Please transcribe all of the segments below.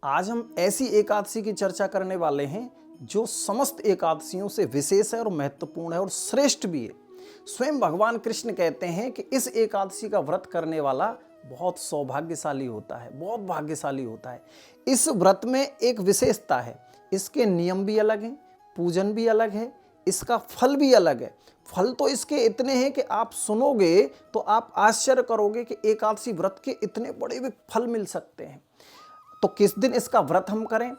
आज हम ऐसी एकादशी की चर्चा करने वाले हैं जो समस्त एकादशियों से विशेष है और महत्वपूर्ण है और श्रेष्ठ भी है। स्वयं भगवान कृष्ण कहते हैं कि इस एकादशी का व्रत करने वाला बहुत सौभाग्यशाली होता है, बहुत भाग्यशाली होता है। इस व्रत में एक विशेषता है, इसके नियम भी अलग हैं, पूजन भी अलग है, इसका फल भी अलग है। फल तो इसके इतने हैं कि आप सुनोगे तो आप आश्चर्य करोगे कि एकादशी व्रत के इतने बड़े भी फल मिल सकते हैं। तो किस दिन इसका व्रत हम करें,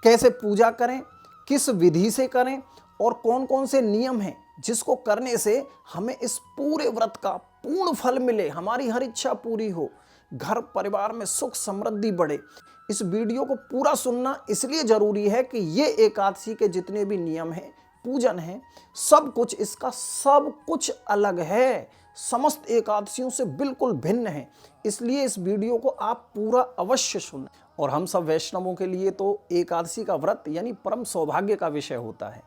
कैसे पूजा करें, किस विधि से करें और कौन कौन से नियम हैं जिसको करने से हमें इस पूरे व्रत का पूर्ण फल मिले, हमारी हर इच्छा पूरी हो, घर परिवार में सुख समृद्धि बढ़े। इस वीडियो को पूरा सुनना इसलिए जरूरी है कि ये एकादशी के जितने भी नियम हैं, पूजन है, सब कुछ इसका सब कुछ अलग है, समस्त एकादशियों से बिल्कुल भिन्न है। इसलिए इस वीडियो को आप पूरा अवश्य सुनें। और हम सब वैष्णवों के लिए तो एकादशी का व्रत यानी परम सौभाग्य का विषय होता है।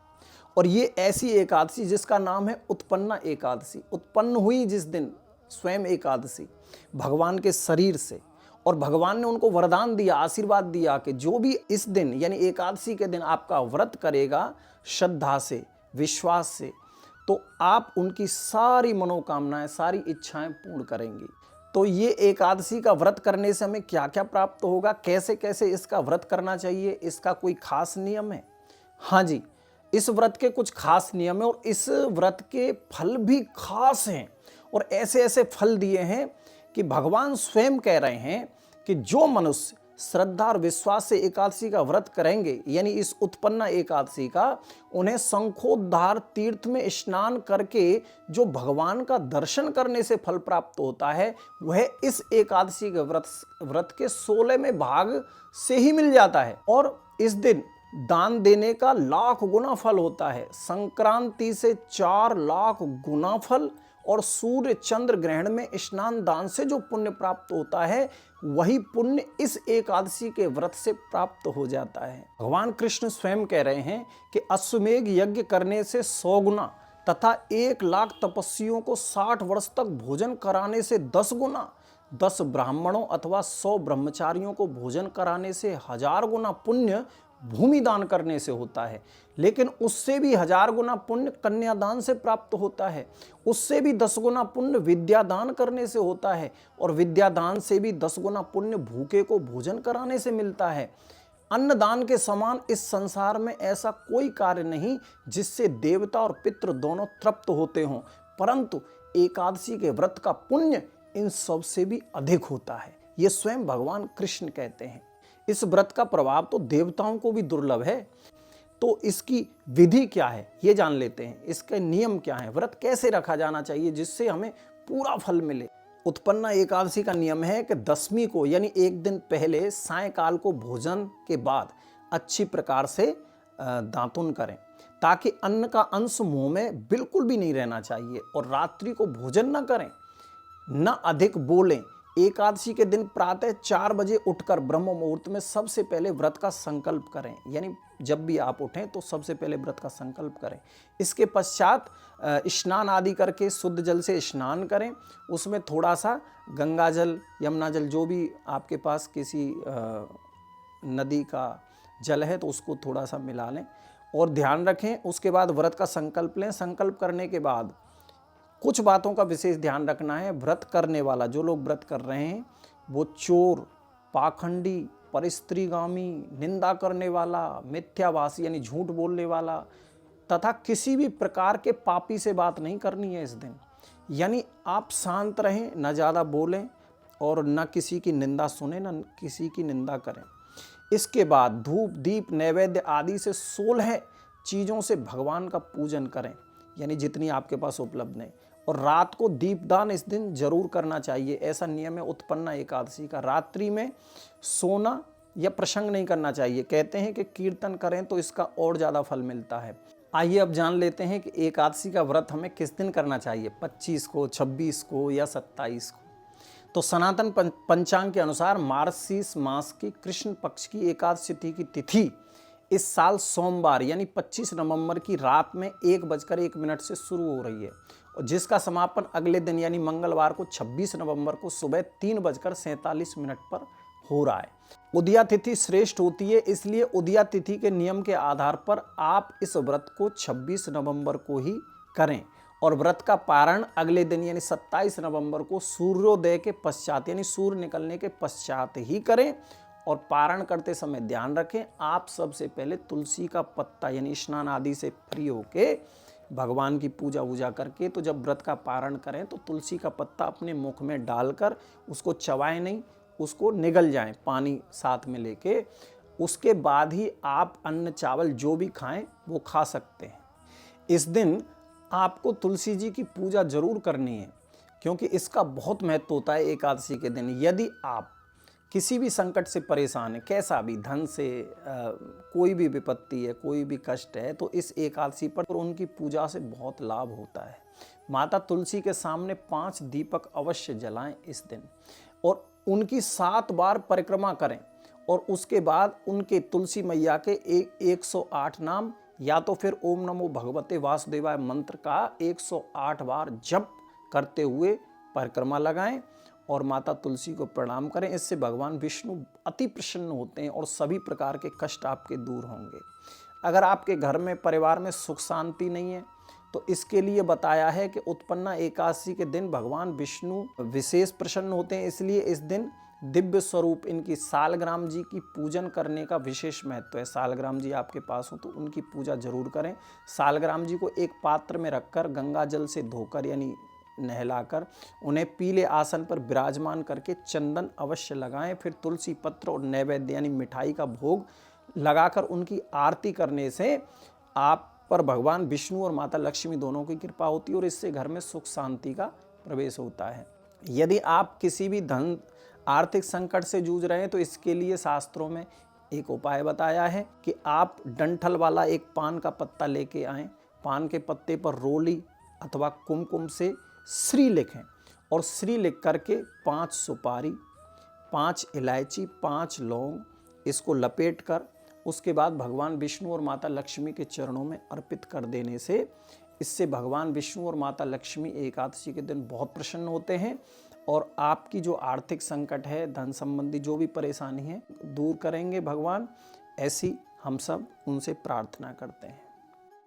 और ये ऐसी एकादशी जिसका नाम है उत्पन्ना एकादशी, उत्पन्न हुई जिस दिन स्वयं एकादशी भगवान के शरीर से, और भगवान ने उनको वरदान दिया, आशीर्वाद दिया कि जो भी इस दिन यानी एकादशी के दिन आपका व्रत करेगा श्रद्धा से, विश्वास से, तो आप उनकी सारी मनोकामनाएं, सारी इच्छाएं पूर्ण करेंगी। तो ये एकादशी का व्रत करने से हमें क्या क्या प्राप्त होगा, कैसे कैसे इसका व्रत करना चाहिए, इसका कोई खास नियम है? हाँ जी, इस व्रत के कुछ खास नियम है और इस व्रत के फल भी खास हैं। और ऐसे ऐसे फल दिए हैं कि भगवान स्वयं कह रहे हैं कि जो मनुष्य श्रद्धा और विश्वास से एकादशी का व्रत करेंगे यानी इस उत्पन्ना एकादशी का, उन्हें शंखोद्धार तीर्थ में स्नान करके जो भगवान का दर्शन करने से फल प्राप्त होता है, वह इस एकादशी के व्रत के 16वें भाग से ही मिल जाता है। और इस दिन दान देने का 1,00,000 गुना फल होता है, संक्रांति से 4,00,000 गुना फल, और सूर्य चंद्र ग्रहण में स्नान दान से जो पुण्य प्राप्त होता है, वही पुण्य इस एकादशी के व्रत से प्राप्त हो जाता है। भगवान कृष्ण स्वयं कह रहे हैं कि अश्वमेघ यज्ञ करने से 100 गुना तथा 1,00,000 तपस्वियों को 60 वर्ष तक भोजन कराने से 10 गुना, 10 ब्राह्मणों अथवा 100 ब्रह्मचारियों को भोजन कराने से 1000 गुना पुण्य भूमि दान करने से होता है। लेकिन उससे भी 1000 गुना पुण्य कन्यादान से प्राप्त होता है, उससे भी 10 गुना पुण्य विद्यादान करने से होता है, और विद्यादान से भी 10 गुना पुण्य भूखे को भोजन कराने से मिलता है। अन्नदान के समान इस संसार में ऐसा कोई कार्य नहीं जिससे देवता और पितृ दोनों तृप्त होते हों, परंतु एकादशी के व्रत का पुण्य इन सब से भी अधिक होता है। ये स्वयं भगवान कृष्ण कहते हैं। इस व्रत का प्रभाव तो देवताओं को भी दुर्लभ है। तो इसकी विधि क्या है ये जान लेते हैं, इसके नियम क्या है, व्रत कैसे रखा जाना चाहिए जिससे हमें पूरा फल मिले। उत्पन्ना एकादशी का नियम है कि 10वीं को यानी एक दिन पहले सायंकाल को भोजन के बाद अच्छी प्रकार से दातुन करें, ताकि अन्न का अंश मुंह में बिल्कुल भी नहीं रहना चाहिए, और रात्रि को भोजन न करें, न अधिक बोलें। एकादशी के दिन प्रातः 4 बजे उठकर ब्रह्म मुहूर्त में सबसे पहले व्रत का संकल्प करें, यानी जब भी आप उठें तो सबसे पहले व्रत का संकल्प करें। इसके पश्चात स्नान आदि करके शुद्ध जल से स्नान करें, उसमें थोड़ा सा गंगा जल, यमुना जल, जो भी आपके पास किसी नदी का जल है तो उसको थोड़ा सा मिला लें और ध्यान रखें। उसके बाद व्रत का संकल्प लें। संकल्प करने के बाद कुछ बातों का विशेष ध्यान रखना है। व्रत करने वाला, जो लोग व्रत कर रहे हैं, वो चोर, पाखंडी, परिस्त्रीगामी, निंदा करने वाला, मिथ्याभाषी यानी झूठ बोलने वाला तथा किसी भी प्रकार के पापी से बात नहीं करनी है इस दिन। यानी आप शांत रहें, न ज़्यादा बोलें और न किसी की निंदा सुने, न किसी की निंदा करें। इसके बाद धूप, दीप, नैवेद्य आदि से 16 चीज़ों से भगवान का पूजन करें, यानी जितनी आपके पास उपलब्ध है। और रात को दीपदान इस दिन जरूर करना चाहिए, ऐसा नियम है उत्पन्ना एकादशी का। रात्रि में सोना या प्रसंग नहीं करना चाहिए। कहते हैं कि कीर्तन करें तो इसका और ज़्यादा फल मिलता है। आइए अब जान लेते हैं कि एकादशी का व्रत हमें किस दिन करना चाहिए, 25 को, 26 को या 27 को। तो सनातन पंचांग के अनुसार मार्गशीर्ष मास की कृष्ण पक्ष की एकादशी की तिथि इस साल सोमवार यानी 25 नवंबर की रात में 1:01 से शुरू हो रही है, और जिसका समापन अगले दिन यानी मंगलवार को 26 नवंबर को सुबह 3:47 पर हो रहा है। उदया तिथि श्रेष्ठ होती है, इसलिए उदया तिथि के नियम के आधार पर आप इस व्रत को 26 नवंबर को ही करें और व्रत का पारण अगले दिन यानी 27 नवंबर को सूर्योदय के पश्चात यानी सूर्य निकलने के पश्चात ही करें। और पारण करते समय ध्यान रखें, आप सबसे पहले तुलसी का पत्ता यानी स्नान आदि से फ्री होके भगवान की पूजा वूजा करके तो जब व्रत का पारण करें तो तुलसी का पत्ता अपने मुख में डालकर उसको चबाएं नहीं, उसको निगल जाएं पानी साथ में लेके। उसके बाद ही आप अन्न चावल जो भी खाएं वो खा सकते हैं। इस दिन आपको तुलसी जी की पूजा जरूर करनी है, क्योंकि इसका बहुत महत्व होता है एकादशी के दिन। यदि आप किसी भी संकट से परेशान है, कैसा भी, धन से कोई भी विपत्ति है, कोई भी कष्ट है, तो इस एकादशी पर उनकी पूजा से बहुत लाभ होता है। माता तुलसी के सामने 5 दीपक अवश्य जलाएं इस दिन और उनकी 7 बार परिक्रमा करें और उसके बाद उनके तुलसी मैया के 108 नाम या तो फिर ओम नमो भगवते वासुदेवाय मंत्र का 108 बार जप करते हुए परिक्रमा लगाएं और माता तुलसी को प्रणाम करें। इससे भगवान विष्णु अति प्रसन्न होते हैं और सभी प्रकार के कष्ट आपके दूर होंगे। अगर आपके घर में परिवार में सुख शांति नहीं है तो इसके लिए बताया है कि उत्पन्ना एकादशी के दिन भगवान विष्णु विशेष प्रसन्न होते हैं, इसलिए इस दिन दिव्य स्वरूप इनकी सालग्राम जी की पूजन करने का विशेष महत्व है। सालग्राम जी आपके पास हो तो उनकी पूजा जरूर करें। सालग्राम जी को एक पात्र में रखकर गंगा जल से धोकर यानी नहलाकर उन्हें पीले आसन पर विराजमान करके चंदन अवश्य लगाएं। फिर तुलसी पत्र और नैवेद्य यानी मिठाई का भोग लगाकर उनकी आरती करने से आप पर भगवान विष्णु और माता लक्ष्मी दोनों की कृपा होती है और इससे घर में सुख शांति का प्रवेश होता है। यदि आप किसी भी धन आर्थिक संकट से जूझ रहे हैं तो इसके लिए शास्त्रों में एक उपाय बताया है कि आप डंठल वाला एक पान का पत्ता लेके आएं, पान के पत्ते पर रोली अथवा कुमकुम से श्री लिखें और श्री लिख करके 5 सुपारी, 5 इलायची, 5 लौंग इसको लपेट कर उसके बाद भगवान विष्णु और माता लक्ष्मी के चरणों में अर्पित कर देने से इससे भगवान विष्णु और माता लक्ष्मी एकादशी के दिन बहुत प्रसन्न होते हैं और आपकी जो आर्थिक संकट है, धन संबंधी जो भी परेशानी है दूर करेंगे भगवान। ऐसी हम सब उनसे प्रार्थना करते हैं।